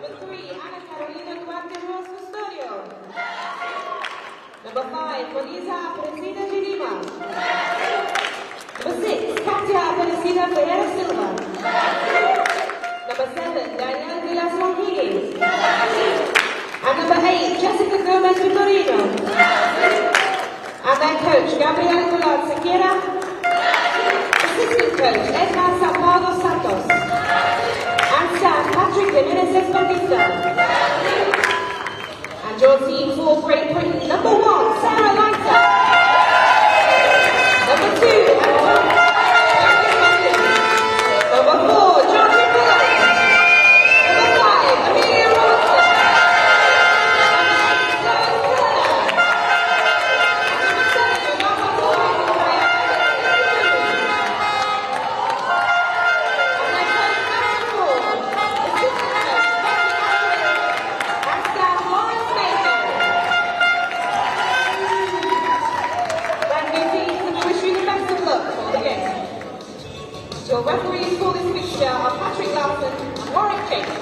Number 3, Anna Carolina Duarte Ross Custodio. Number 5, Bonita Aparecida de Lima. Number 6, Katia Aparecida Ferreira Silva. Number 7, Daniel Villas Marquez. And number 8, Jessica Gomez Vitorino. And their coach, Gabriela Goulart Sequeira. Assistant coach, Edgar Salvador Santos. And staff, Patrick Jimenez Bautista. And your team for Great Britain, number 1, Sarah Leiter. Number 2, number 4, Georgia Miller. Number 5, Amelia Robertson. Your referees for this fixture are Patrick Larson and Warwick Chase.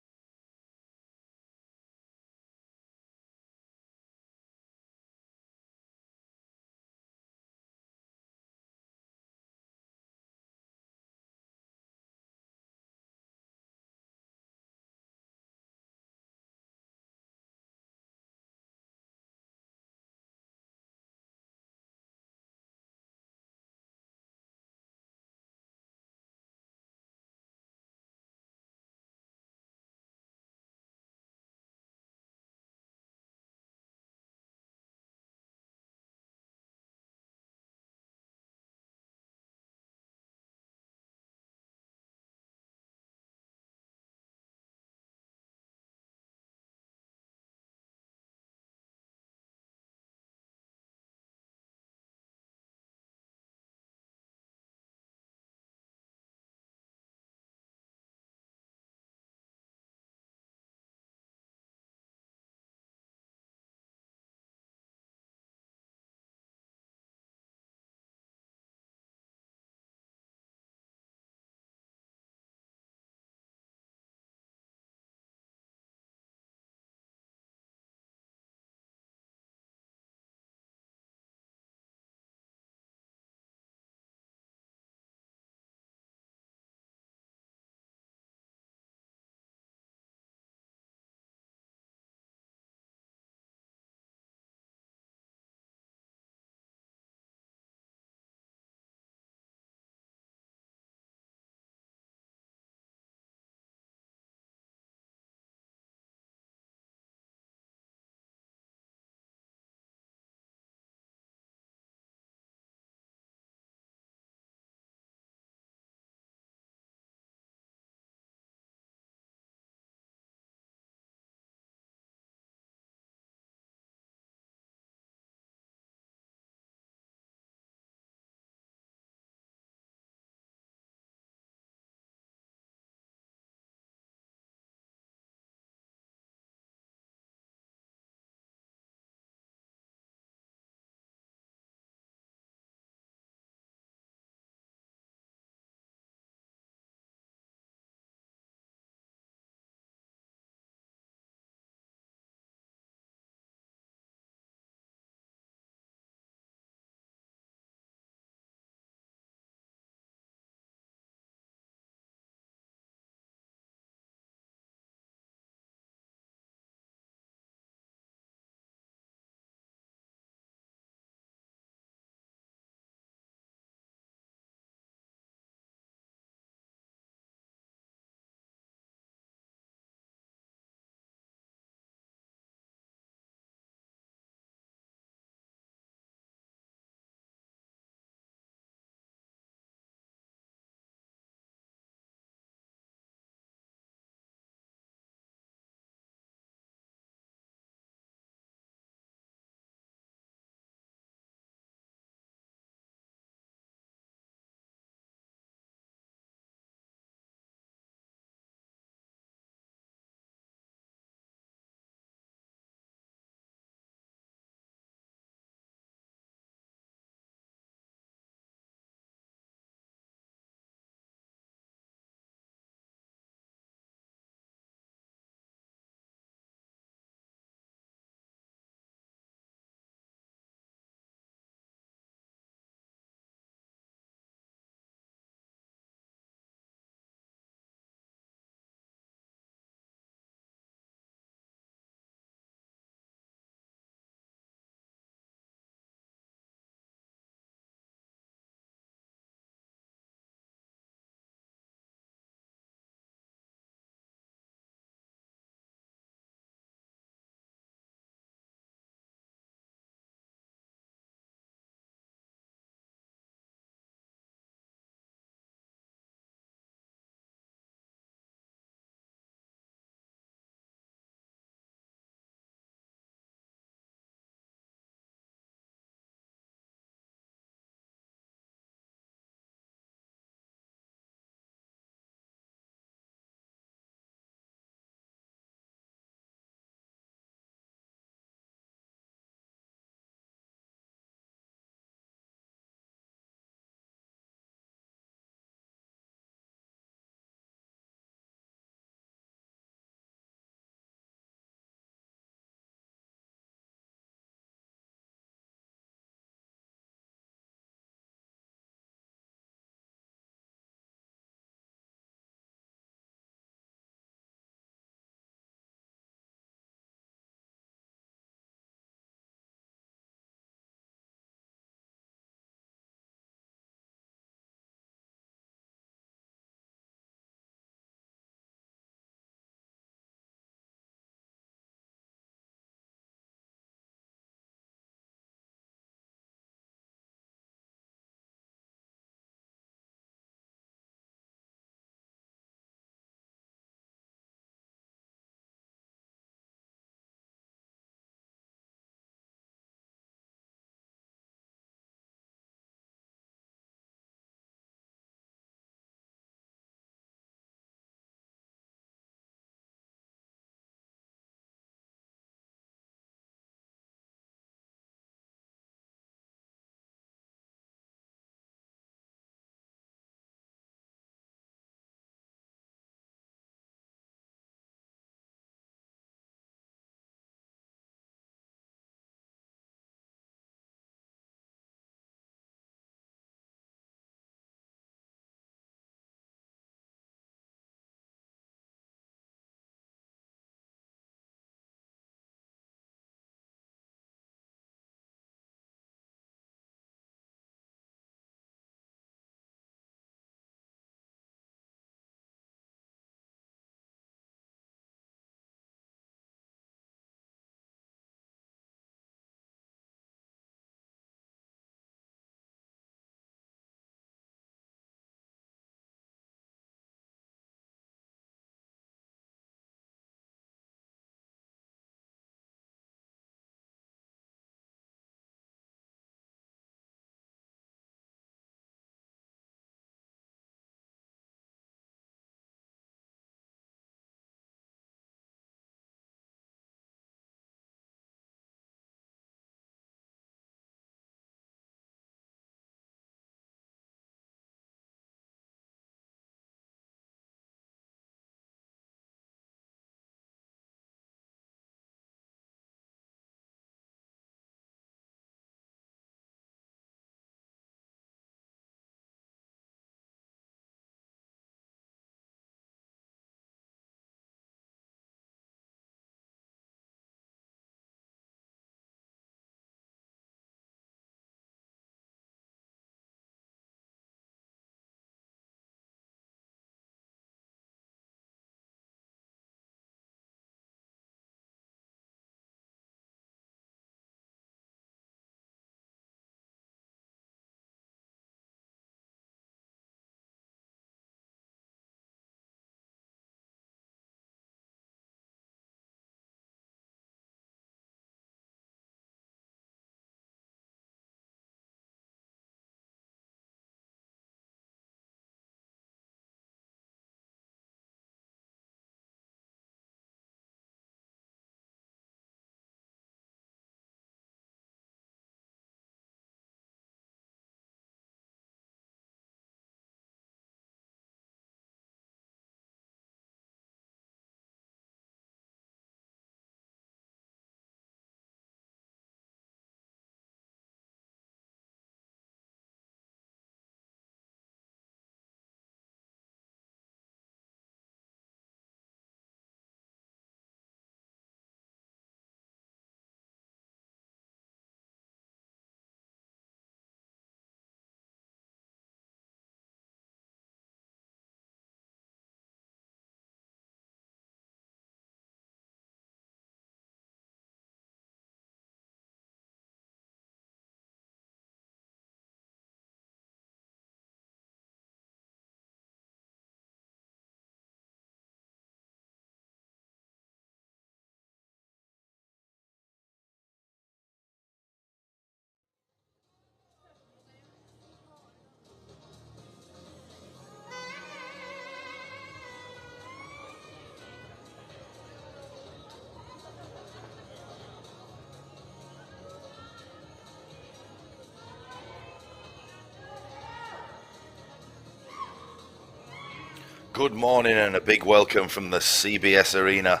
Good morning and a big welcome from the CBS Arena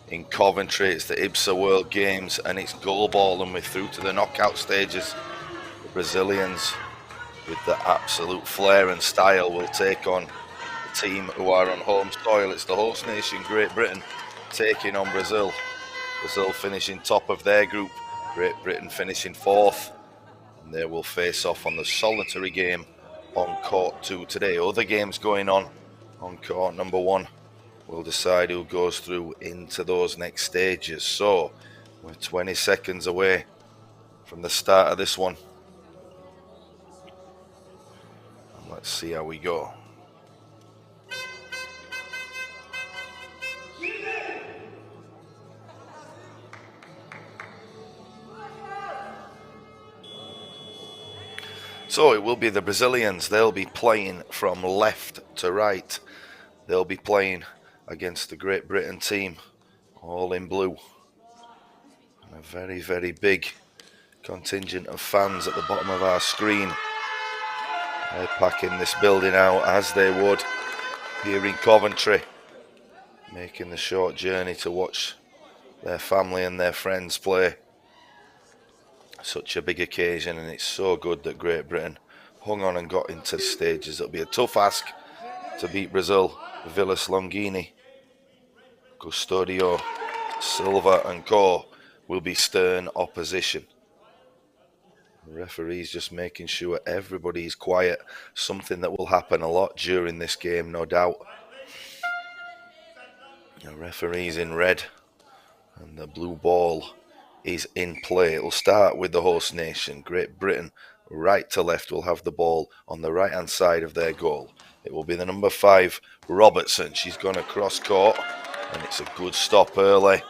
in Coventry. It's the IBSA World Games and it's Goalball, and we're through to the knockout stages. The Brazilians, with the absolute flair and style, will take on the team who are on home soil. It's the host nation, Great Britain, taking on Brazil. Brazil finishing top of their group, Great Britain finishing fourth, and they will face off on the solitary game on court 2 today. Other games going on court number 1 will decide who goes through into those next stages. So we're 20 seconds away from the start of this one. And let's see how we go. So it will be the Brazilians. They'll be playing from left to right. They'll be playing against the Great Britain team, all in blue. And a very, very big contingent of fans at the bottom of our screen. They're packing this building out as they would here in Coventry, making the short journey to watch their family and their friends play. Such a big occasion, and it's so good that Great Britain hung on and got into the stages. It'll be a tough ask to beat Brazil. Villas Longini, Custodio, Silva and Co will be stern opposition. The referee's just making sure everybody's quiet, something that will happen a lot during this game, no doubt. The referee's in red and the blue ball is in play. It will start with the host nation. Great Britain, right to left, will have the ball on the right hand side of their goal. It will be the number 5, Robertson. She's gone across court, and it's a good stop early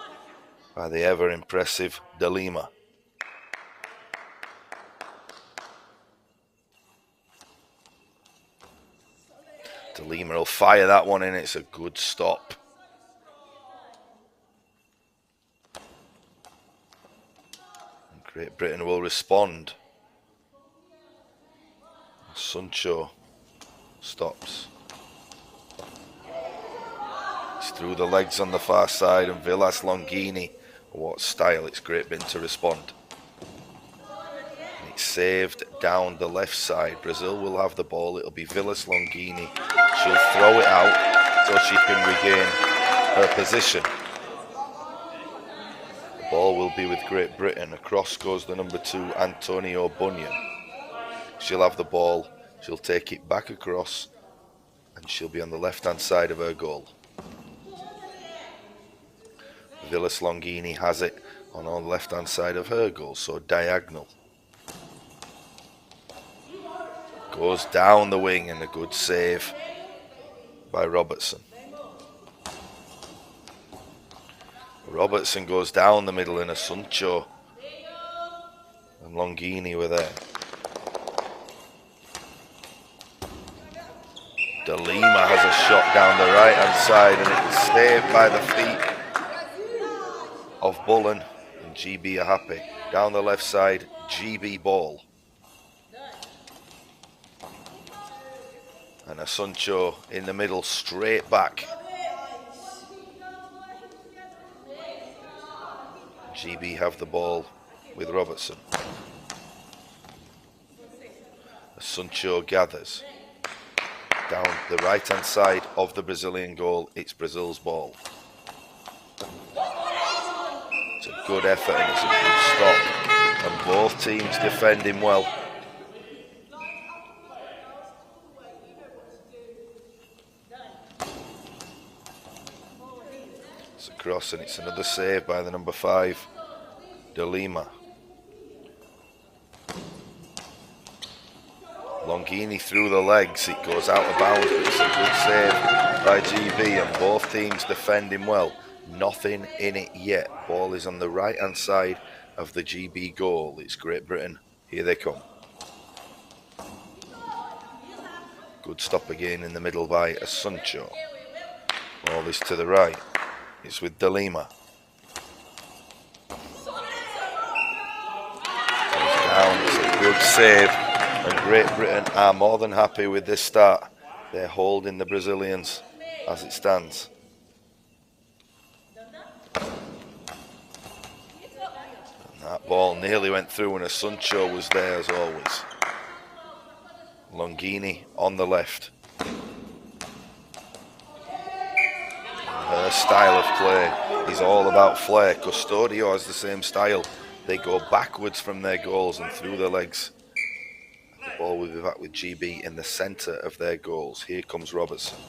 by the ever impressive De Lima. De Lima will fire that one in. It's a good stop. And Great Britain will respond. Sancho stops. It's through the legs on the far side, and Villas Longini. What style, it's Great Britain to respond. And it's saved down the left side. Brazil will have the ball. It'll be Villas Longini. She'll throw it out so she can regain her position. The ball will be with Great Britain. Across goes the number 2, Antonio Bunyan. She'll have the ball. She'll take it back across, and she'll be on the left-hand side of her goal. Villas Longini has it on the left-hand side of her goal, so diagonal. Goes down the wing, and a good save by Robertson. Robertson goes down the middle, and Sancho and Longini were there. De Lima has a shot down the right hand side, and it is saved by the feet of Bullen, and GB are happy. Down the left side, GB ball. And a Sancho in the middle, straight back. GB have the ball with Robertson. Sancho gathers. Down the right hand side of the Brazilian goal, it's Brazil's ball. It's a good effort and it's a good stop, and both teams defending well. It's a cross, and it's another save by the number 5, De Lima. Longini through the legs, it goes out of bounds, but it's a good save by GB, and both teams defending well. Nothing in it yet. Ball is on the right hand side of the GB goal. It's Great Britain. Here they come. Good stop again in the middle by Sancho. Ball is to the right. It's with De Lima. Goes down. It's a good save. And Great Britain are more than happy with this start. They're holding the Brazilians as it stands. And that ball nearly went through, and Asuncho was there as always. Longini on the left. Her style of play is all about flair. Custodio has the same style. They go backwards from their goals and through their legs. The ball will be back with GB in the centre of their goals. Here comes Robertson.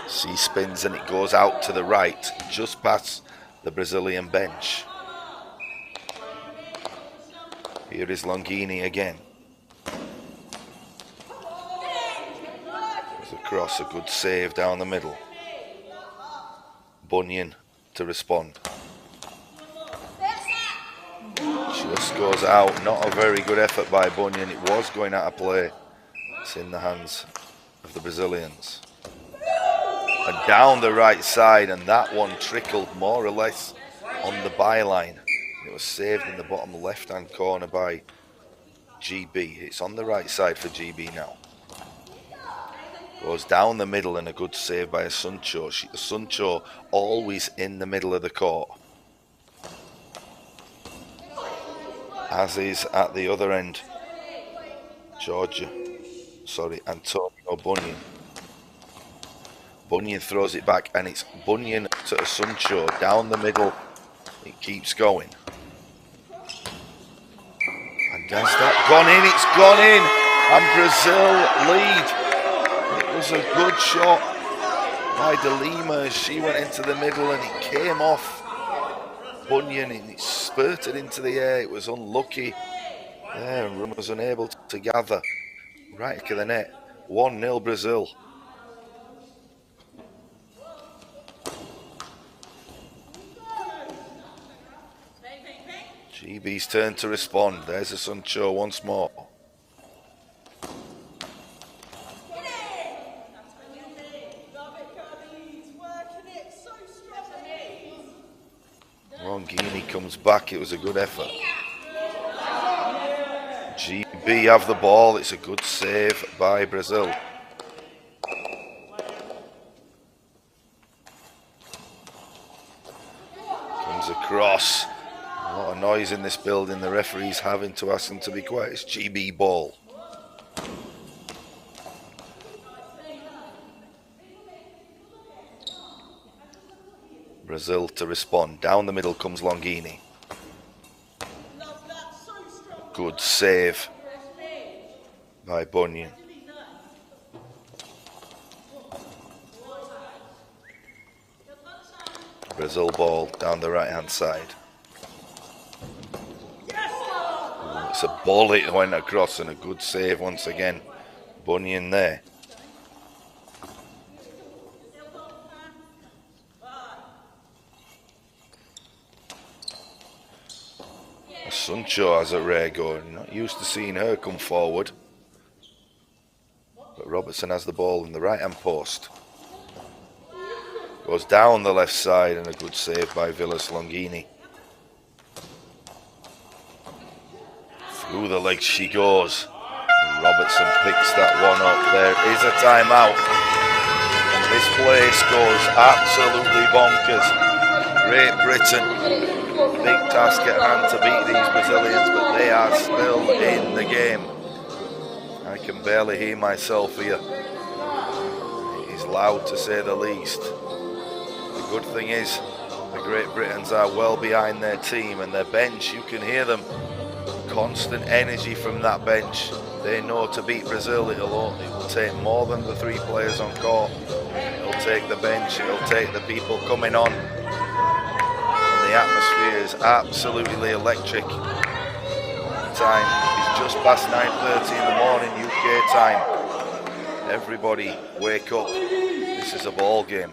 She spins and it goes out to the right, just past the Brazilian bench. Here is Longini again. There's a cross, a good save down the middle. Bunyan to respond. Just goes out, not a very good effort by Bunyan. It was going out of play. It's in the hands of the Brazilians. And down the right side, and that one trickled more or less on the byline. It was saved in the bottom left-hand corner by GB. It's on the right side for GB now. Goes down the middle and a good save by Asuncho. Asuncho always in the middle of the court. As is at the other end, Antonio Bunyan. Bunyan throws it back, and it's Bunyan to Asuncho down the middle. It keeps going. And has that gone in? It's gone in, and Brazil lead. It was a good shot by De Lima as she went into the middle, and it came off Bunyan, and it spurted into the air. It was unlucky there, and was unable to gather right to the net. 1-0 Brazil. GB's turn to respond. There's Asuncho once more. Longini comes back. It was a good effort. GB have the ball. It's a good save by Brazil. Comes across. A lot of noise in this building. The referee's having to ask them to be quiet. It's GB ball. Brazil to respond. Down the middle comes Longini. Good save by Bunyan. Brazil ball down the right hand side. It's a ball it went across, and a good save once again. Bunyan there. Asuncho has a rare goal. Not used to seeing her come forward. But Robertson has the ball in the right hand post. Goes down the left side, and a good save by Villas Longini. Through the legs she goes. And Robertson picks that one up. There is a timeout. And this place goes absolutely bonkers. Great Britain. Big task at hand to beat these Brazilians, but they are still in the game. I can barely hear myself here. It is loud to say the least. The good thing is, the Great Britons are well behind their team, and their bench, you can hear them. Constant energy from that bench. They know to beat Brazil, it will take more than the 3 players on court. It'll take the bench, it'll take the people coming on. The atmosphere is absolutely electric. The time is just past 9:30 in the morning UK time. Everybody wake up. This is a ball game.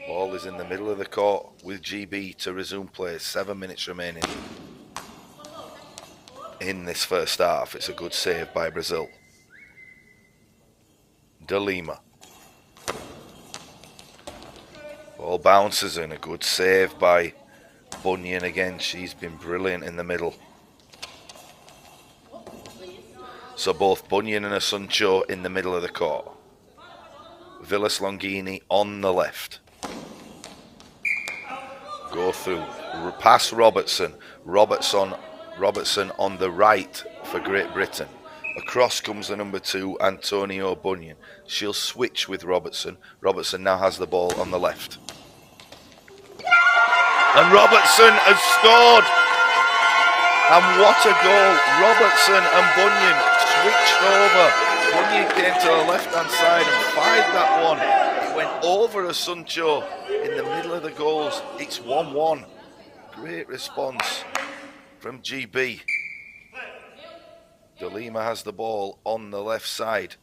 Ball is in the middle of the court with GB to resume play. 7 minutes remaining in this first half. It's a good save by Brazil. De Lima. Ball bounces in, a good save by Bunyan again. She's been brilliant in the middle. So both Bunyan and Asuncio in the middle of the court. Villas Longini on the left. Go through. Pass Robertson. Robertson on the right for Great Britain. Across comes the number 2, Antonio Bunyan. She'll switch with Robertson. Robertson now has the ball on the left. And Robertson has scored. And what a goal. Robertson and Bunyan switched over. Bunyan came to the left-hand side and fired that one. It went over Asuncio in the middle of the goals. It's 1-1. Great response from GB. De Lima has the ball on the left side.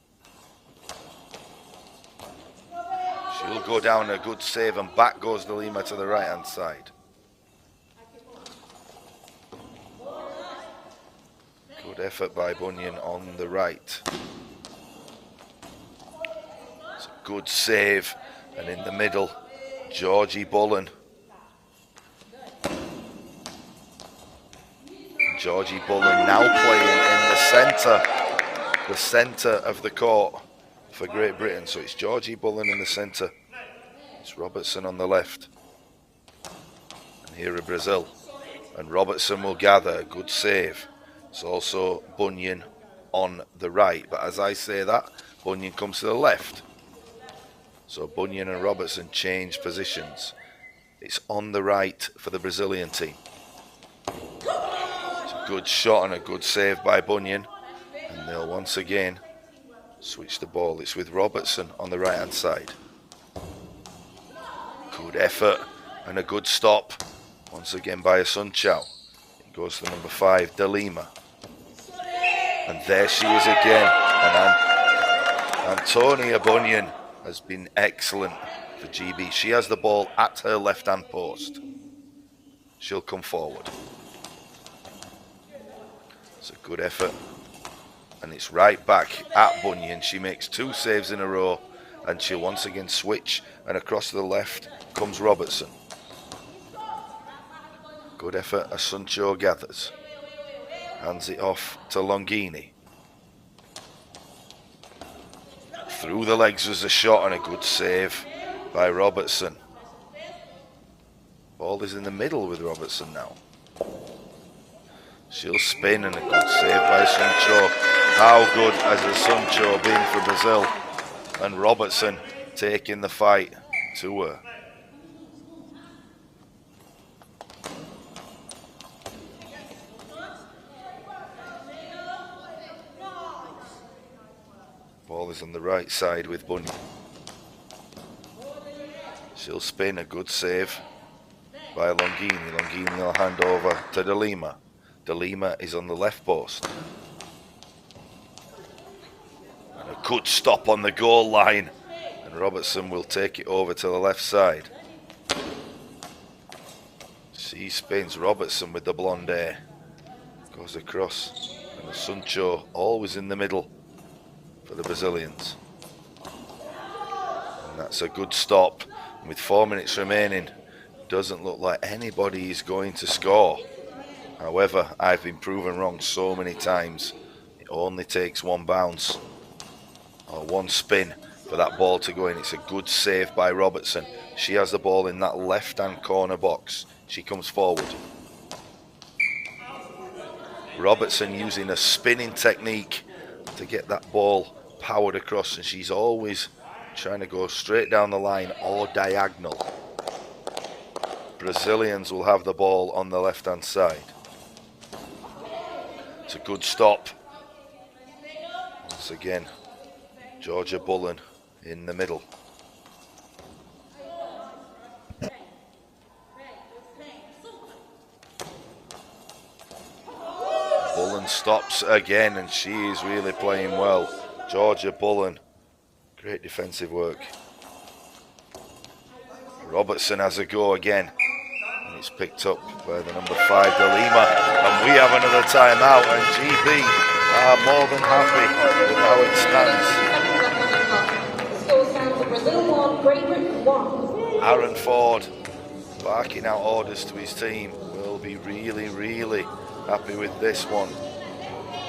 She'll go down, a good save, and back goes De Lima to the right-hand side. Good effort by Bunyan on the right. It's a good save, and in the middle, Georgie Bullen. Georgie Bullen now playing in the centre of the court for Great Britain. So it's Georgie Bullen in the centre. It's Robertson on the left. And here are Brazil. And Robertson will gather. Good save. It's also Bunyan on the right. But as I say that, Bunyan comes to the left. So Bunyan and Robertson change positions. It's on the right for the Brazilian team. Good shot and a good save by Bunyan, and they'll once again switch the ball. It's with Robertson on the right hand side. Good effort and a good stop once again by Asuncio. It goes to number 5, De Lima, and there she is again. And Antonia Bunyan has been excellent for GB. She has the ball at her left hand post. She'll come forward. It's a good effort, and it's right back at Bunyan. She makes 2 saves in a row, and she'll once again switch, and across to the left comes Robertson. Good effort. Asuncio gathers, hands it off to Longini. Through the legs was a shot and a good save by Robertson. Ball is in the middle with Robertson now. She'll spin, and a good save by Asuncio. How good has Asuncio been for Brazil? And Robertson taking the fight to her. Ball is on the right side with Bunyan. She'll spin, a good save by Longini. Longini will hand over to De Lima. De Lima is on the left post. And a good stop on the goal line. And Robertson will take it over to the left side. She spins. Robertson with the blonde hair. Goes across. And Asuncio always in the middle for the Brazilians. And that's a good stop. And with 4 minutes remaining, doesn't look like anybody is going to score. However, I've been proven wrong so many times. It only takes 1 bounce or 1 spin for that ball to go in. It's a good save by Robertson. She has the ball in that left-hand corner box. She comes forward. Robertson using a spinning technique to get that ball powered across, and she's always trying to go straight down the line or diagonal. Brazilians will have the ball on the left-hand side. It's a good stop. Once again, Georgia Bullen in the middle. Bullen stops again, and she is really playing well. Georgia Bullen, great defensive work. Robertson has a go again. It's picked up by the number 5, De Lima, and we have another timeout, and GB are more than happy with how it stands. Aaron Ford barking out orders to his team. Will be really happy with this one.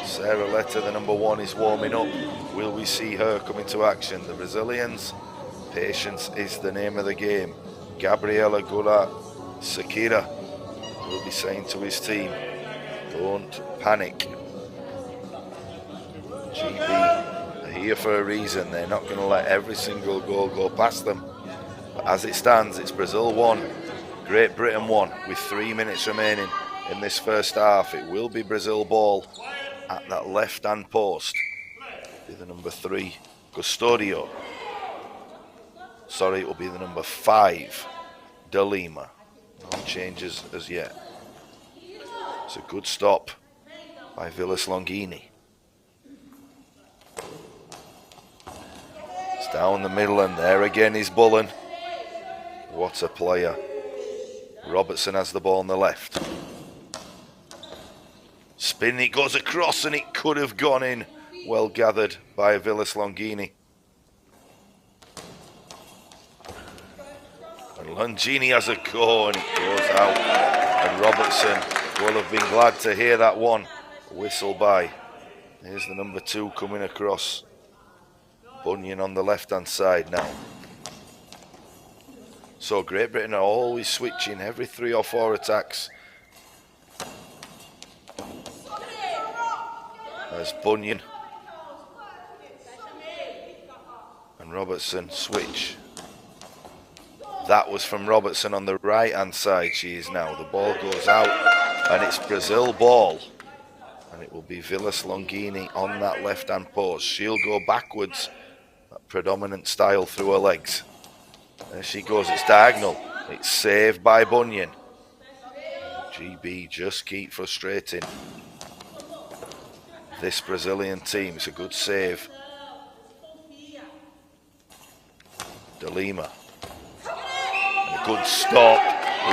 Sarah Letta, the number 1, is warming up. Will we see her come into action? The Brazilians, patience is the name of the game. Gabriela Goulart Sakira will be saying to his team, don't panic. GB are here for a reason. They're not going to let every single goal go past them. But as it stands, it's Brazil 1, Great Britain 1, with 3 minutes remaining in this first half. It will be Brazil ball at that left-hand post. It'll be the number 3, Custodio. Sorry, it will be the number 5, De Lima. No changes as yet. It's a good stop by Villas Longini. It's down the middle, and there again is Bullen. What a player. Robertson has the ball on the left. Spin, it goes across, and it could have gone in. Well gathered by Villas Longini. And Longini has a go, and it goes out. And Robertson will have been glad to hear that one whistle by. Here's the number 2 coming across. Bunyan on the left-hand side now. So Great Britain are always switching every 3 or 4 attacks. There's Bunyan and Robertson switch. That was from Robertson on the right-hand side. She is now. The ball goes out, and it's Brazil ball. And it will be Villas Longini on that left-hand post. She'll go backwards. That predominant style through her legs. There she goes. It's diagonal. It's saved by Bunyan. GB just keep frustrating this Brazilian team. It's a good save. De Lima. And a good stop.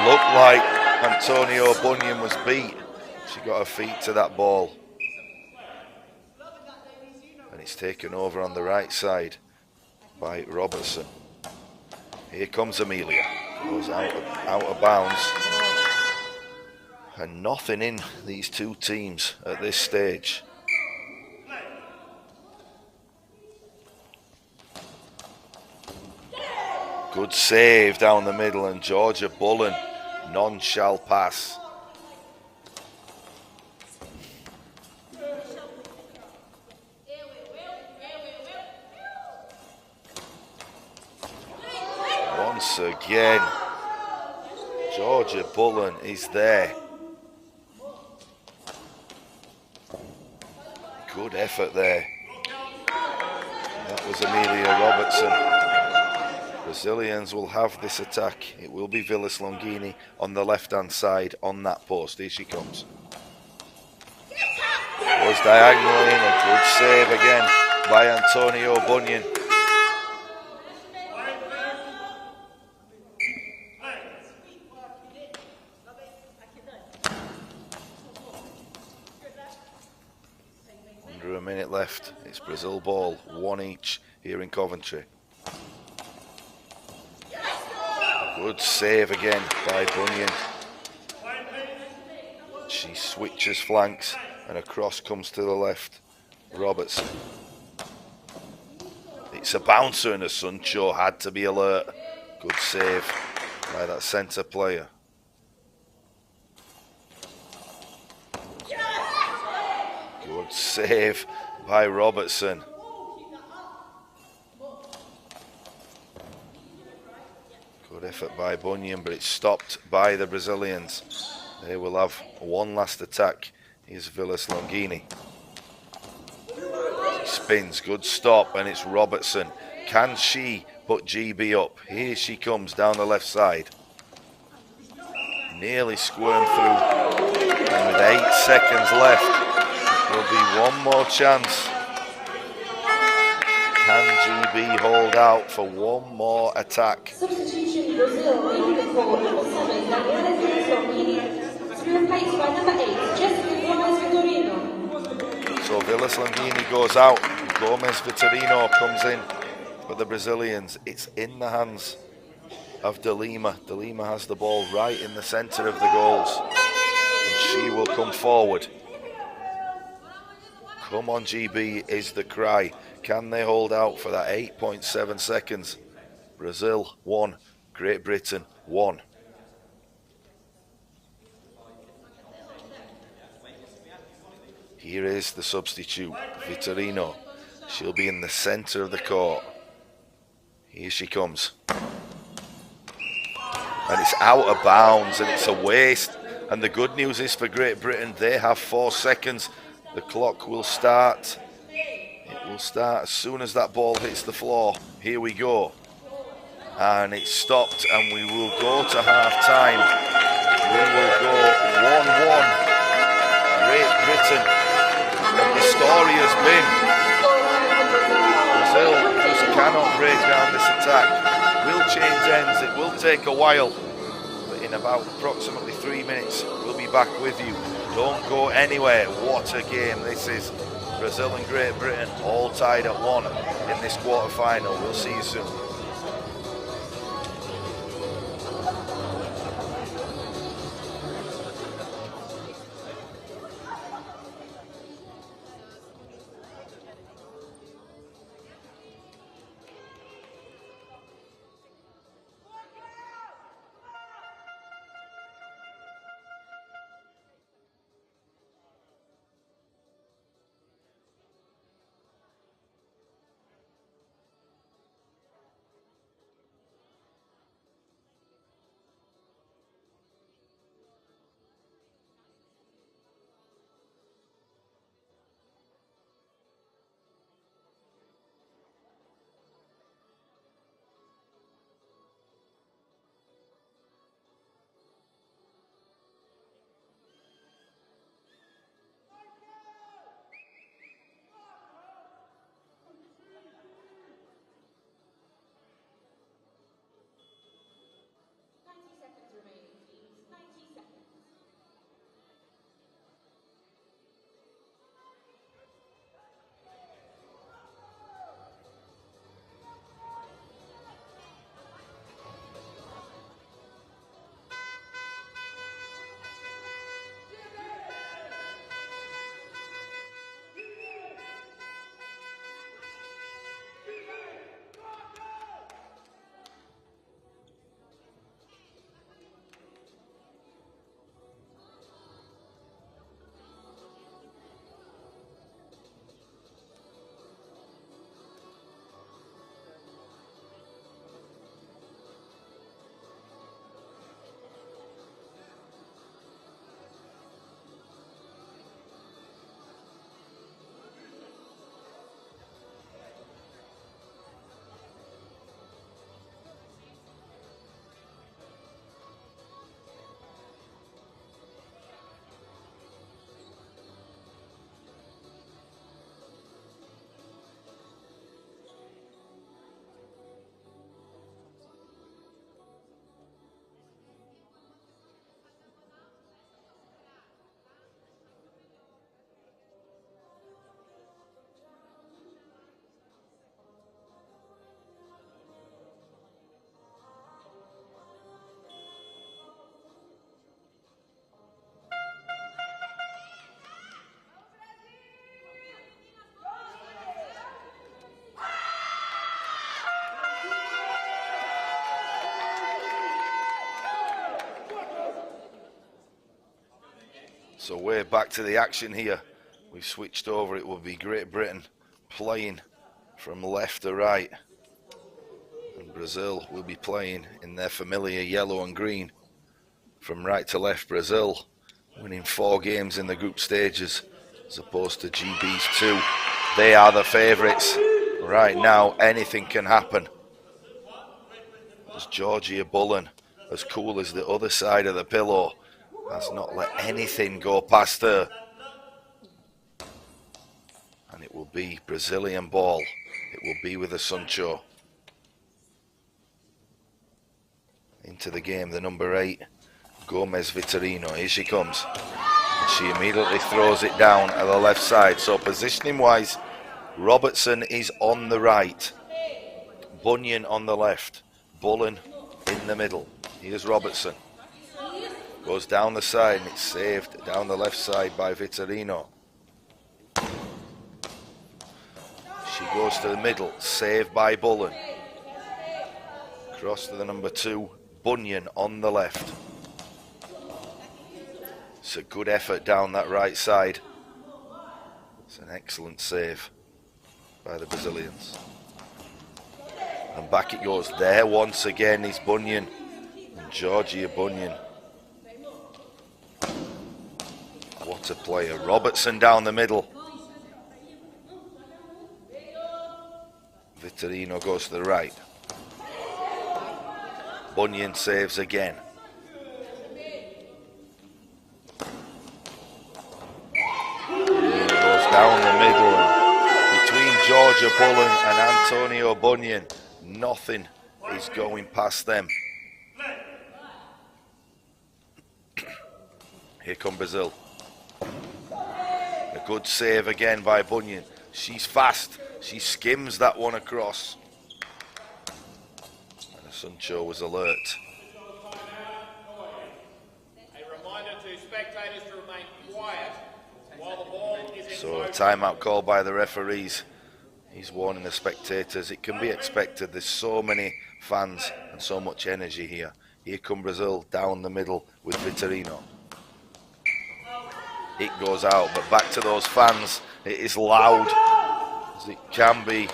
Looked like Antonio Bunyan was beat. She got her feet to that ball. And it's taken over on the right side by Robertson. Here comes Amelia. Goes out of bounds. And nothing in these two teams at this stage. Good save down the middle, and Georgia Bullen, non-shall pass. Once again, Georgia Bullen is there. Good effort there. That was Amelia Robertson. Brazilians will have this attack. It will be Villas Longini on the left-hand side on that post. Here she comes. Goes diagonally in. A good save again by Antonio Bunyan. Under a minute left. It's Brazil ball, 1 each here in Coventry. Good save again by Bunyan. She switches flanks, and a cross comes to the left. Robertson. It's a bouncer, and Asuncio had to be alert. Good save by that centre player. Good save by Robertson. Good effort by Bunyan, but it's stopped by the Brazilians. They will have one last attack. Here's Villas Longini. He spins, good stop, and it's Robertson. Can she put GB up? Here she comes down the left side. Nearly squirmed through. And with 8 seconds left, there'll be one more chance. Can GB hold out for one more attack? Substitution Brazil may be called number 7, Daniela Villas-Longini, to be replaced by number 8, Jessica Gomez-Vitorino. So Villas Longini goes out, Gomez-Vitorino comes in for the Brazilians. It's in the hands of De Lima. De Lima has the ball right in the centre of the goals, and she will come forward. Come on, GB is the cry. Can they hold out for that 8.7 seconds? Brazil 1, Great Britain 1. Here is the substitute, Vitorino. She'll be in the centre of the court. Here she comes. And it's out of bounds and it's a waste. And the good news is for Great Britain, they have 4 seconds. The clock will start. It will start as soon as that ball hits the floor. Here we go. And it's stopped and we will go to half time. We will go 1-1. Great Britain. And the story has been Brazil just cannot break down this attack. Will change ends. It will take a while. But in about approximately 3 minutes, we'll be back with you. Don't go anywhere. What a game this is. Brazil and Great Britain all tied at 1 in this quarter-final. We'll see you soon. So we're back to the action here. We've switched over. It will be Great Britain playing from left to right. And Brazil will be playing in their familiar yellow and green. From right to left, Brazil winning 4 games in the group stages as opposed to GB's 2. They are the favourites. Right now, anything can happen. As Georgia Bullen, as cool as the other side of the pillow, has not let anything go past her. And it will be Brazilian ball. It will be with a Sancho. Into the game, the number 8, Gomez Vitorino. Here she comes. And she immediately throws it down at the left side. So positioning wise, Robertson is on the right. Bunyan on the left. Bullen in the middle. Here's Robertson. Goes down the side and it's saved down the left side by Vitorino. She goes to the middle, saved by Bullen. Cross to the number 2, Bunyan on the left. It's a good effort down that right side. It's an excellent save by the Brazilians. And back it goes. There once again is Bunyan. And Georgia Bunyan. What a player. Robertson down the middle. Vitorino goes to the right. Bunyan saves again. Bunyan goes down the middle. Between Georgia Bullen and Antonio Bunyan, nothing is going past them. Here come Brazil. A good save again by Bunyan. She's fast. She skims that one across. And Asuncio was alert. A reminder to spectators to remain quiet while the ball is in So a timeout call by the referees. He's warning the spectators. It can be expected. There's so many fans and so much energy here. Here come Brazil down the middle with Vitorino. It goes out, but back to those fans. It is loud as it can be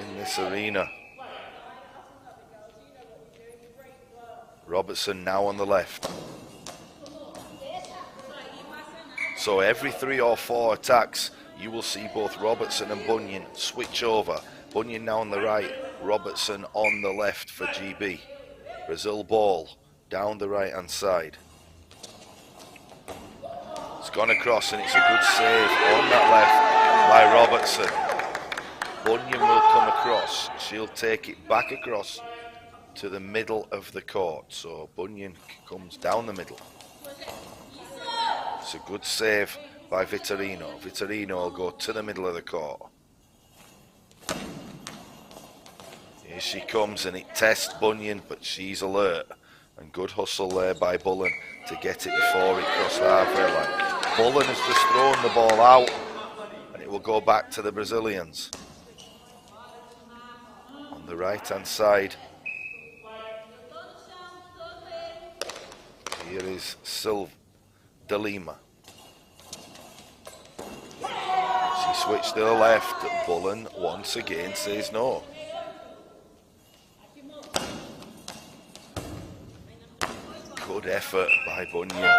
in this arena. Robertson now on the left. So every 3 or 4 attacks, you will see both Robertson and Bunyan switch over. Bunyan now on the right, Robertson on the left for GB. Brazil ball down the right hand side. It's gone across and it's a good save on that left by Robertson. Bunyan will come across. She'll take it back across to the middle of the court. So Bunyan comes down the middle. It's a good save by Vitorino. Vitorino will go to the middle of the court. Here she comes and it tests Bunyan, but she's alert. And good hustle there by Bullen to get it before it crossed the halfway line. Bullen has just thrown the ball out and it will go back to the Brazilians. On the right hand side, here is De Lima. She switched to the left. Bullen once again says no. Good effort by Bunyan.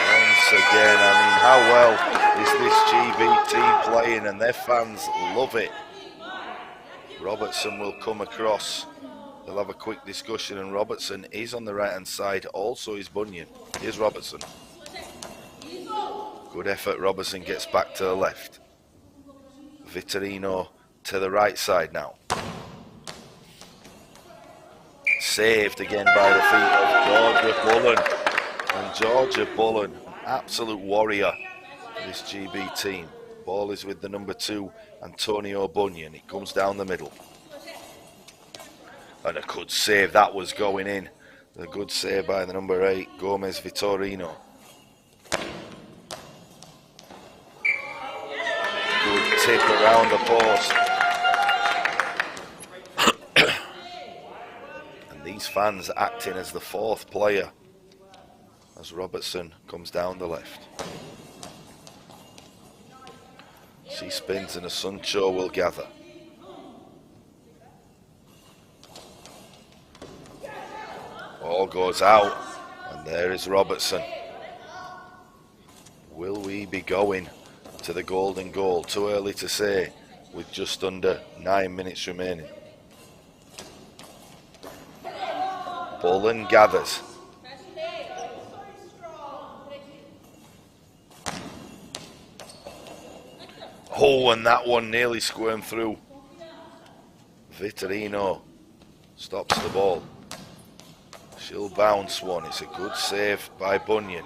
Once again, I mean, how well is this GB team playing, and their fans love it. Robertson will come across. They'll have a quick discussion, and Robertson is on the right hand side. Also is Bunyan. Here's Robertson. Good effort. Robertson gets back to the left. Vitorino to the right side now. Saved again by the feet of Georgia Bullen. And Georgia Bullen, absolute warrior for this GB team. Ball is with the number 2, Antonio Bunyan. It comes down the middle. And a good save, that was going in. A good save by the number 8, Gomez Vitorino. Good tip around the post. And these fans acting as the 4th player as Robertson comes down the left. She spins and Asuncio will gather. Ball goes out and there is Robertson. Will we be going to the golden goal? Too early to say with just under 9 minutes remaining. Bullen gathers. Oh, and that one nearly squirmed through. Vitorino stops the ball. She'll bounce one. It's a good save by Bunyan.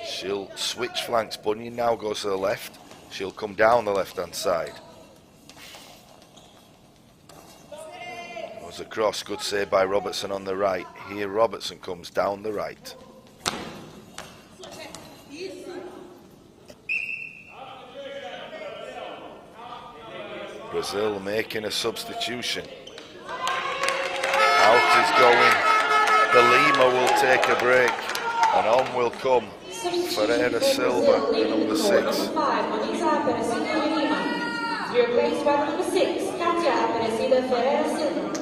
She'll switch flanks. Bunyan now goes to the left. She'll come down the left-hand side. Goes across. Good save by Robertson on the right. Here Robertson comes down the right. Brazil making a substitution. Out is going. The Lima will take a break, and on will come Ferreira Silva, the number 6. Replaced by number 6, Katia Aparecida Ferreira Silva.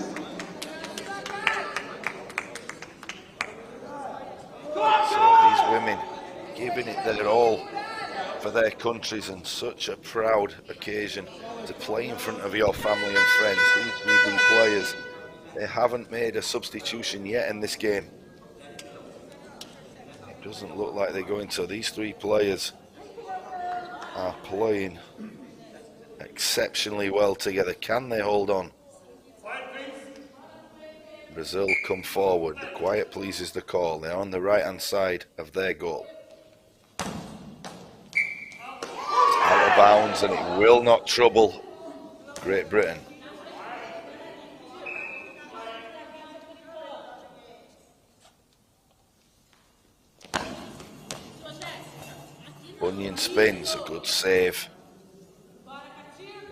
So these women giving it their all for their countries, and such a proud occasion to play in front of your family and friends. These GB players, they haven't made a substitution yet in this game. It doesn't look like they're going to. These 3 players are playing exceptionally well together. Can they hold on? Brazil come forward. The quiet please is the call. They're on the right hand side of their goal. Out of bounds, and it will not trouble Great Britain. Bunyan spins, a good save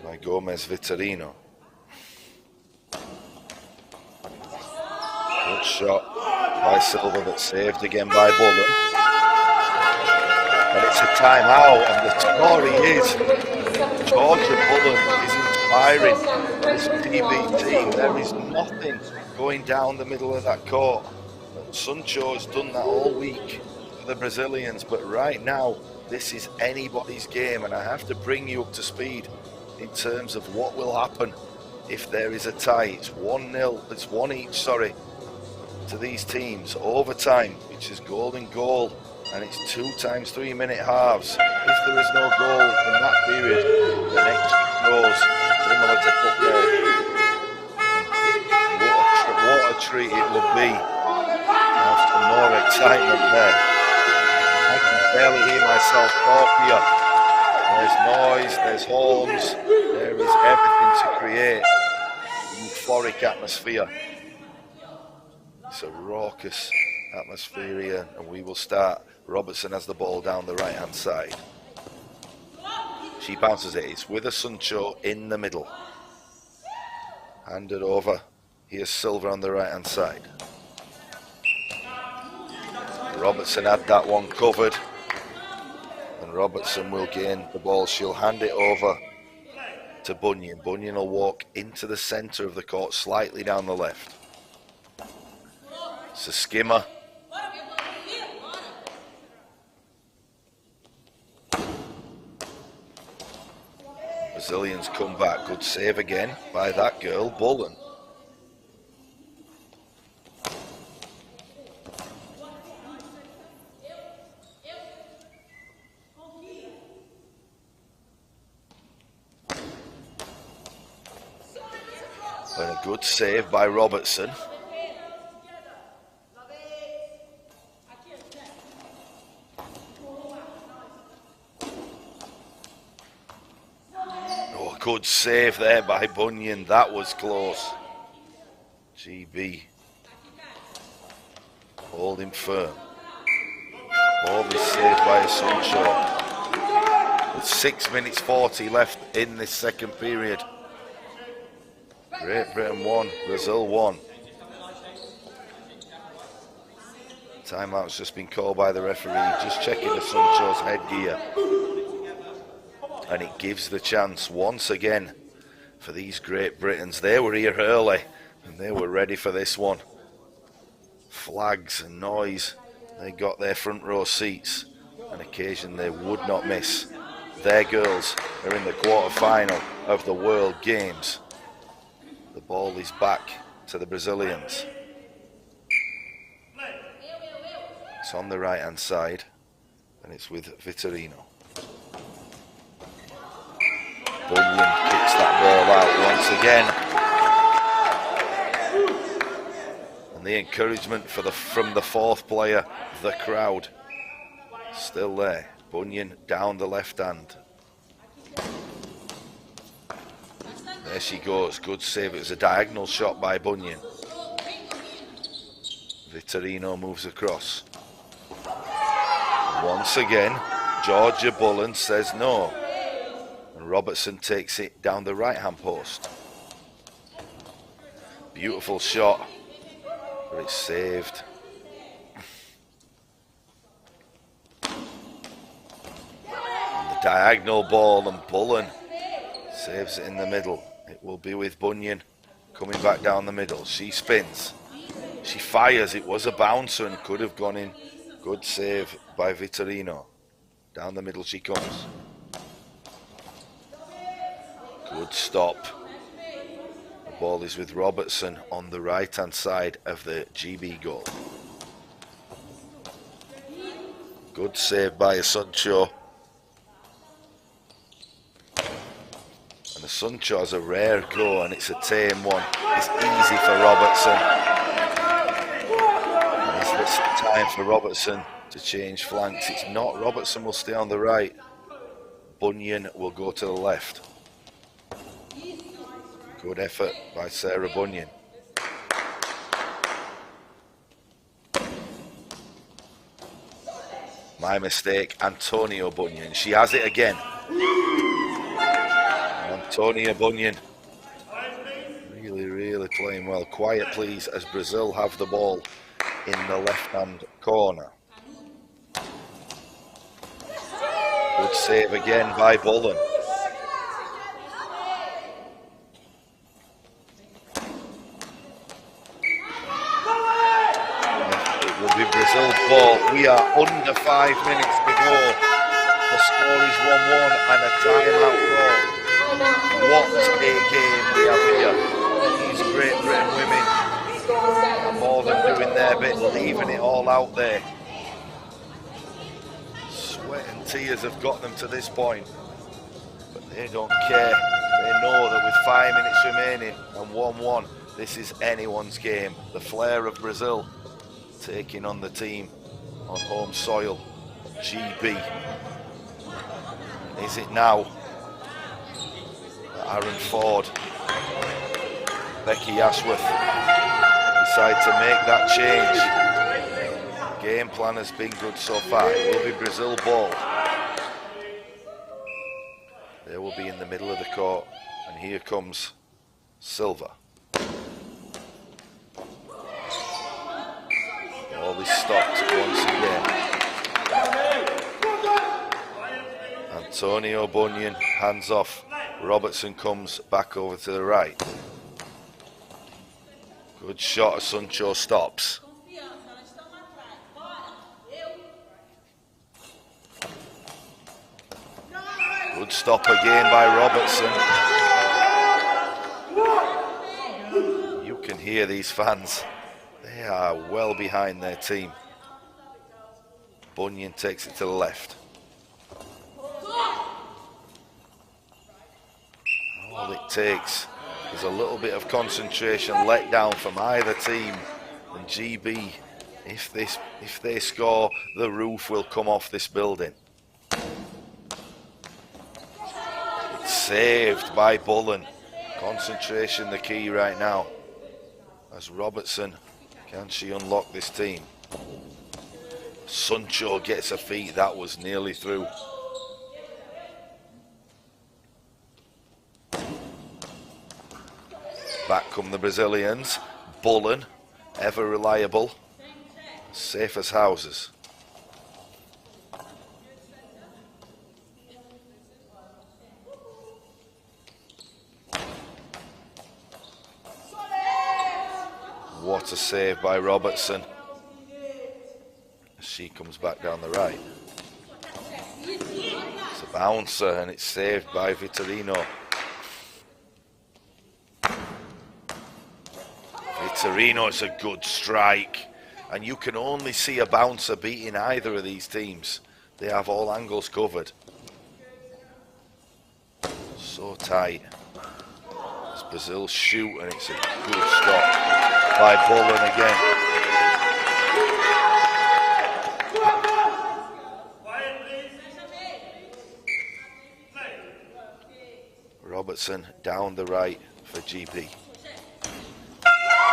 by Gomez Vitorino. Good shot by Silva, but saved again by Bullen. And it's a timeout, and the story is Georgia Bullen is inspiring this PB team. There is nothing going down the middle of that court. Sancho has done that all week for the Brazilians, but right now this is anybody's game, and I have to bring you up to speed in terms of what will happen if there is a tie. It's 1-0, it's 1 each, sorry, to these teams. Overtime, which is goal and goal, and it's 2 times 3 minute halves. If there is no goal in that period, the next goes similar to football. What a treat it would be to have some more excitement there. I can barely hear myself talk here. There's noise, there's horns, there is everything to create an euphoric atmosphere. It's a raucous atmosphere here, and we will start. Robertson has the ball down the right hand side. She bounces it. It's with a Sancho in the middle. Handed over. Here's Silva on the right hand side. Robertson had that one covered, and Robertson will gain the ball. She'll hand it over to Bunyan. Bunyan will walk into the centre of the court, slightly down the left. It's a skimmer. Brazilians come back. Good save again by that girl, Bullen. And a good save by Robertson. Oh, good save there by Bunyan. That was close. GB holding firm. Ball is saved by Sancho. With 6 minutes 40 left in this second period. Great Britain 1, Brazil 1. Timeout's just been called by the referee, just checking the Sancho's headgear. And it gives the chance once again for these Great Britons. They were here early and they were ready for this one. Flags and noise, they got their front row seats. An occasion they would not miss. Their girls are in the quarter-final of the World Games. The ball is back to the Brazilians. It's on the right hand side and it's with Vitorino. Bunyan kicks that ball out once again. And the encouragement from the fourth player, the crowd, still there. Bunyan down the left hand. There she goes, good save. It was a diagonal shot by Bunyan. Vitorino moves across. Once again, Georgia Bullen says no. And Robertson takes it down the right-hand post. Beautiful shot, but it's saved. And the diagonal ball, and Bullen saves it in the middle. It will be with Bunyan coming back down the middle. She spins. She fires. It was a bouncer and could have gone in. Good save by Vitorino. Down the middle she comes. Good stop. The ball is with Robertson on the right-hand side of the GB goal. Good save by Asuncio. And Asuncio has a rare go, and it's a tame one. It's easy for Robertson. And it's time for Robertson to change flanks. It's not. Robertson will stay on the right. Bunyan will go to the left. Good effort by Sarah Bunyan. My mistake, Antonio Bunyan. She has it again. Antonio Bunyan. Really playing well. Quiet please, as Brazil have the ball in the left-hand corner. Good save again by Bullen. It will be Brazil's ball. We are under 5 minutes to go. The score is 1-1 and a timeout call. What a game we have here. These Great Britain women are more than doing their bit, leaving it all out there. Sweat and tears have got them to this point, but they don't care. They know that with 5 minutes remaining and 1-1, this is anyone's game. The flair of Brazil taking on the team on home soil, GB. Is it now? Aaron Ford, Becky Ashworth decide to make that change. The game plan has been good so far. It will be Brazil ball. They will be in the middle of the court, and here comes Silva. Ball is stopped once again. Antonio Bunyan, hands off. Robertson comes back over to the right. Good shot, Asuncio stops. Good stop again by Robertson. You can hear these fans. They are well behind their team. Bunyan takes it to the left. All it takes is a little bit of concentration let down from either team, and GB, if they score, the roof will come off this building. It's saved by Bullen. Concentration the key right now. As Robertson, can she unlock this team? Asuncio gets a feet, that was nearly through. Back come the Brazilians. Bullen, ever reliable, safe as houses. What a save by Robertson. She comes back down the right. It's a bouncer and it's saved by Vitorino. Vitorino, it's a good strike, and you can only see a bouncer beating either of these teams. They have all angles covered. So tight. As Brazil shoot, and it's a good stop by Bullen again. Robertson down the right for GB.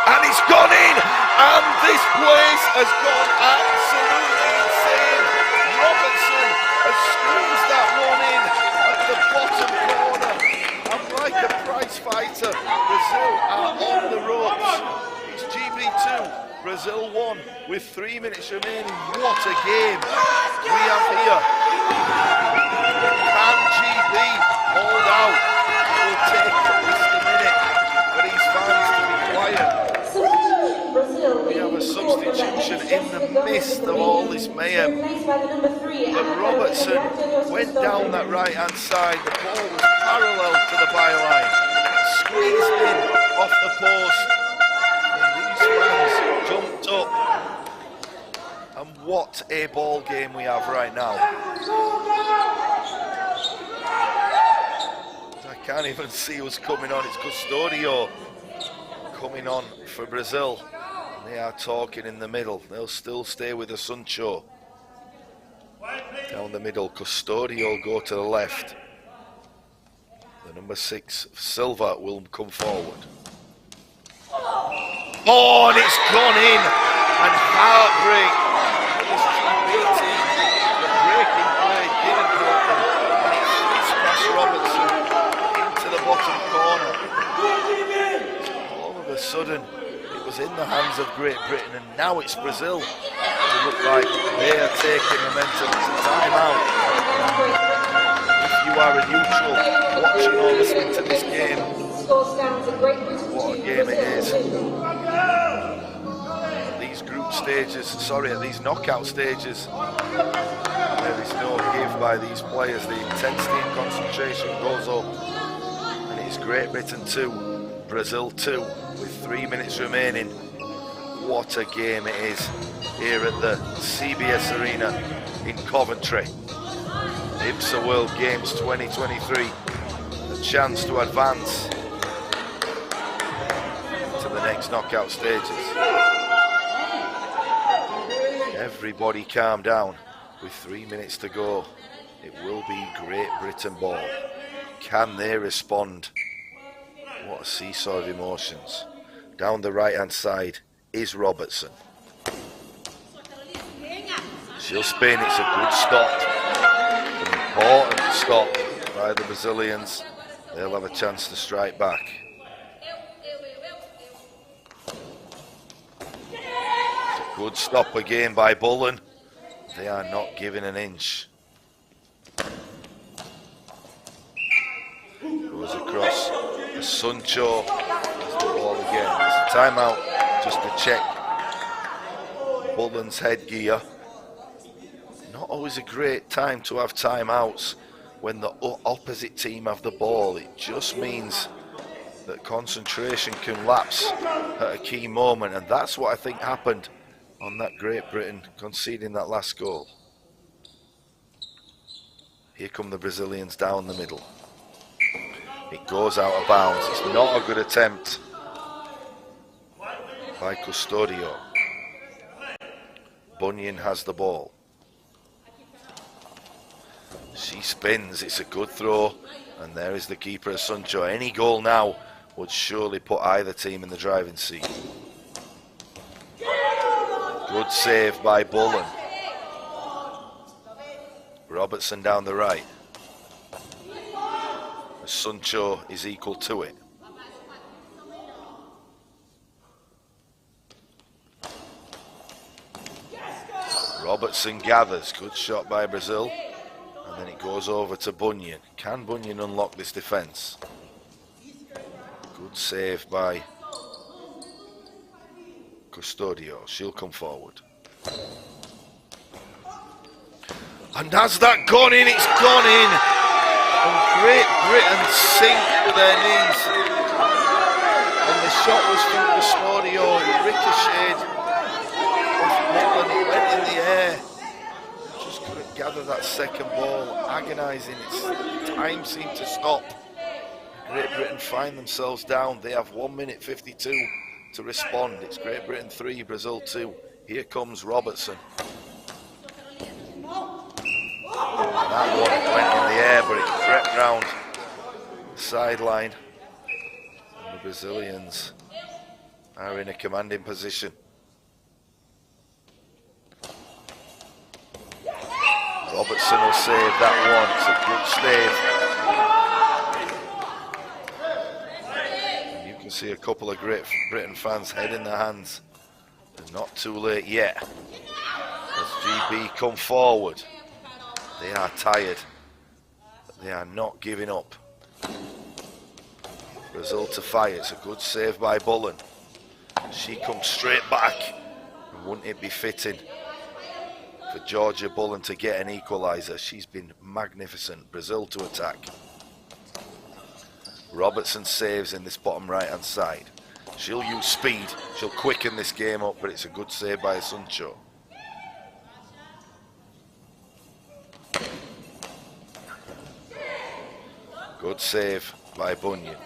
And it's gone in! And this place has gone absolutely insane. Robertson has squeezed that one in at the bottom corner. endurance fighter. Brazil are on the ropes. It's GB2, Brazil 1 with 3 minutes remaining. What a game we have here. Can GB hold out? It will take at least a minute for these fans to be quiet. We have a substitution in the midst of all this mayhem. But Robertson went down that right hand side. The ball was parallel to the byline, squeezed in off the post, and these fans jumped up. And what a ball game we have right now. I can't even see who's coming on. It's Custodio coming on for Brazil. They are talking in the middle. They'll still stay with the Sancho. Down the middle, Custodio go to the left. The number 6, Silva, will come forward. Oh, and it's gone in. And heartbreak. This GB team, the breaking play didn't help them. And it flies past Robertson into the bottom corner. All of a sudden, it was in the hands of Great Britain, and now it's Brazil. It look like they are taking momentum. It's a timeout. If you are a neutral watching or listening to this game, what a game it is. At these group stages, at these knockout stages, there is no give by these players. The intensity and concentration goes up, and it's Great Britain 2, Brazil 2, with 3 minutes remaining. What a game it is here at the CBS Arena in Coventry. IBSA World Games 2023, the chance to advance to the next knockout stages. Everybody calm down. With 3 minutes to go, it will be Great Britain ball. Can they respond? What a seesaw of emotions. Down the right hand side is Robertson. She'll spin. It's a good stop. An important stop by the Brazilians. They'll have a chance to strike back. It's a good stop again by Bullen. They are not giving an inch. Goes across the Sancho. The ball again. It's a timeout just to check Bullen's headgear. Not always a great time to have timeouts when the opposite team have the ball. It just means that concentration can lapse at a key moment, and that's what I think happened on that Great Britain conceding that last goal. Here come the Brazilians down the middle. It goes out of bounds. It's not a good attempt by Custodio. Bunyan has the ball. She spins. It's a good throw, and there is the keeper, Sancho. Any goal now would surely put either team in the driving seat. Good save by Bullen. Robertson down the right. Sancho is equal to it. Robertson gathers. Good shot by Brazil. And then it goes over to Bunyan. Can Bunyan unlock this defence? Good save by Custodio. She'll come forward. And has that gone in? It's gone in. And Great Britain sink to their knees. And the shot was from Custodio. It ricocheted off Bullen. It went in the air. Just couldn't gather that second ball. Agonising. Its time seemed to stop. Great Britain find themselves down. They have 1 minute 52 to respond. It's Great Britain 3, Brazil 2. Here comes Robertson. That one went in the air, but it crept round the sideline. And the Brazilians are in a commanding position. Robertson will save that one. It's a good save. can see a couple of Great Britain fans heading their hands. They're not too late yet. As GB come forward, they are tired, but they are not giving up. Brazil to fire. It's a good save by Bullen. She comes straight back. And wouldn't it be fitting for Georgia Bullen to get an equaliser? She's been magnificent. Brazil to attack. Robertson saves in this bottom right hand side. She'll use speed. She'll quicken this game up, but it's a good save by Suncho. Good save by Bunyan.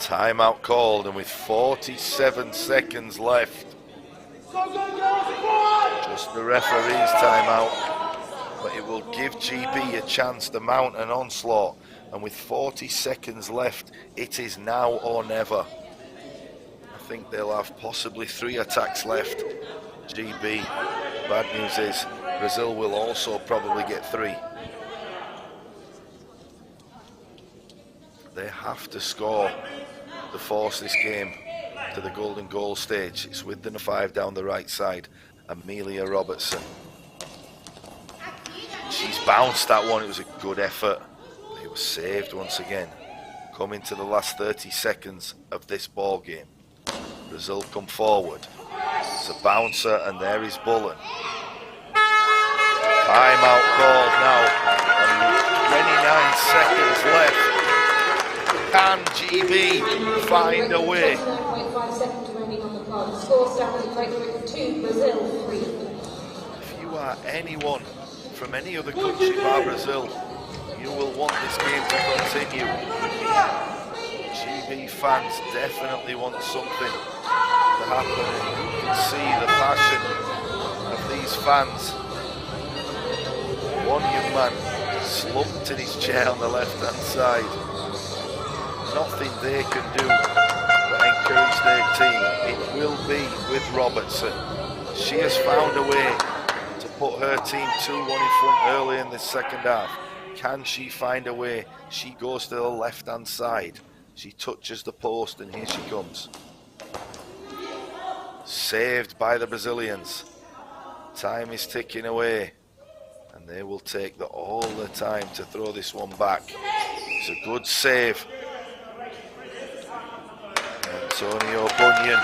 Timeout called, and with 47 seconds left. Just the referee's timeout, but it will give GB a chance to mount an onslaught. And with 40 seconds left, it is now or never. I think they'll have possibly 3 attacks left. GB. Bad news is Brazil will also probably get 3. They have to score to force this game to the golden goal stage. It's with the 5 down the right side. Amelia Robertson. She's bounced that one. It was a good effort. It was saved once again. Coming to the last 30 seconds of this ball game. Brazil come forward. It's a bouncer, and there is Bullen. Timeout called now. And 29 seconds left. Can GB find a way? 29.5 seconds remaining on the clock. Score stands at Great Britain 2, Brazil 3. If you are anyone from any other country bar Brazil, you will want this game to continue. GB fans definitely want something to happen. You can see the passion of these fans. One young man slumped in his chair on the left-hand side. Nothing they can do but encourage their team. It will be with Robertson. She has found a way to put her team 2-1 in front early in the second half. Can she find a way? She goes to the left-hand side. She touches the post, and here she comes. Saved by the Brazilians. Time is ticking away, and they will take all the time to throw this one back. It's a good save. Antonio Bunyan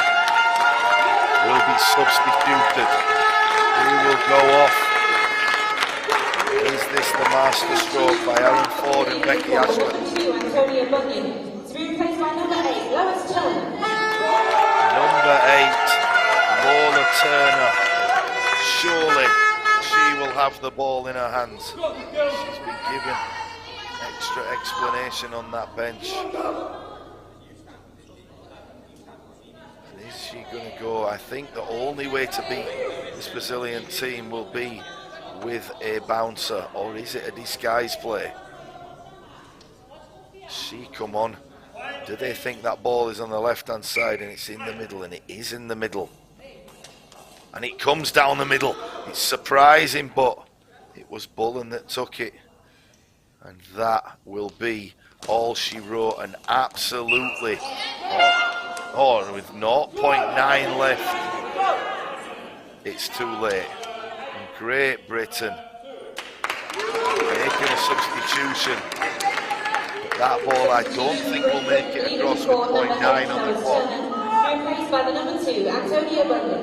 will be substituted. He will go off. Is this the master stroke by Aaron Ford and Becky Ashworth? Antonio Bunyan. To be replaced by number 8, Lois Turner. Number 8, Lola Turner. Surely she will have the ball in her hands. She's been given extra explanation on that bench. Is she going to go? I think the only way to beat this Brazilian team will be with a bouncer, or is it a disguise play? She come on. Do they think that ball is on the left hand side and it's in the middle? And it is in the middle. And it comes down the middle. It's surprising, but it was Bullen that took it. And that will be all she wrote. And absolutely, with 0.9 left, it's too late. And Great Britain making a substitution. But that ball, I don't think will make it across with 0.9 on the clock. Replaced by the number 2, Antonio Bunyan.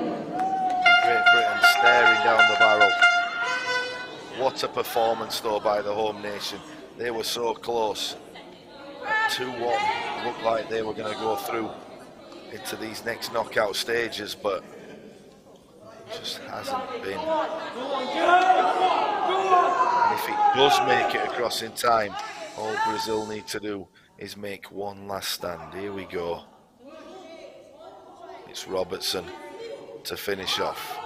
Great Britain staring down the barrel. What a performance though by the home nation. They were so close. At 2-1, looked like they were going to go through into these next knockout stages, but it just hasn't been. And if it does make it across in time, all Brazil need to do is make one last stand. Here we go. It's Robertson to finish off.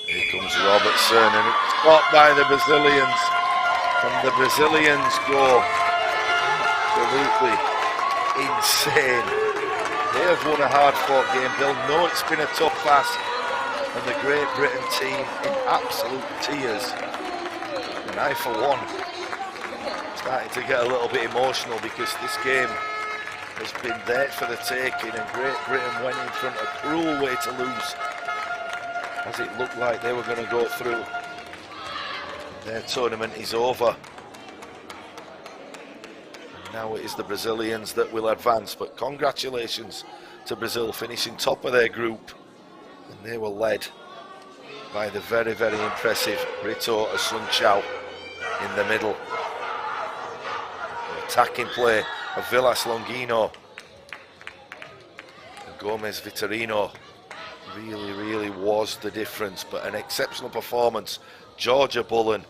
Here Comes Robertson, and it's caught by the Brazilians. And the Brazilians go absolutely insane. They have won a hard-fought game. They'll know it's been a tough ask. And the Great Britain team in absolute tears. And I, for one, starting to get a little bit emotional because this game has been there for the taking, and Great Britain went in front a cruel way to lose, as it looked like they were going to go through. Their tournament is over. And now it is the Brazilians that will advance, but congratulations to Brazil finishing top of their group, and they were led by the very, very impressive Rito Assunção in the middle. The attacking play of Vilas Longino and Gomez Vitorino really was the difference, but an exceptional performance. Georgia Bullen,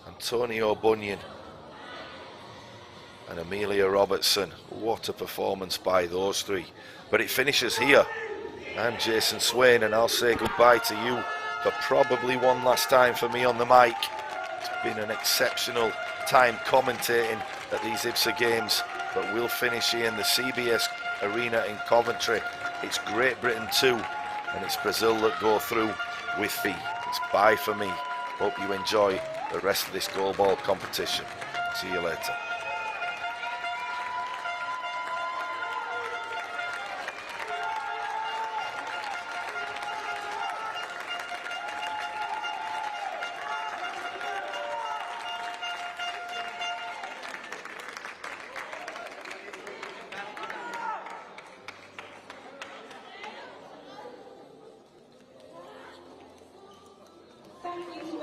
Antonio Bunyan and Amelia Robertson. What a performance by those three. But it finishes here. I'm Jason Swain, and I'll say goodbye to you for probably one last time for me on the mic. It's been an exceptional time commentating at these IBSA games, but we'll finish here in the CBS Arena in Coventry. It's Great Britain 2, and it's Brazil that go through with me. It's bye for me. Hope you enjoy the rest of this goalball competition. See you later. Thank you.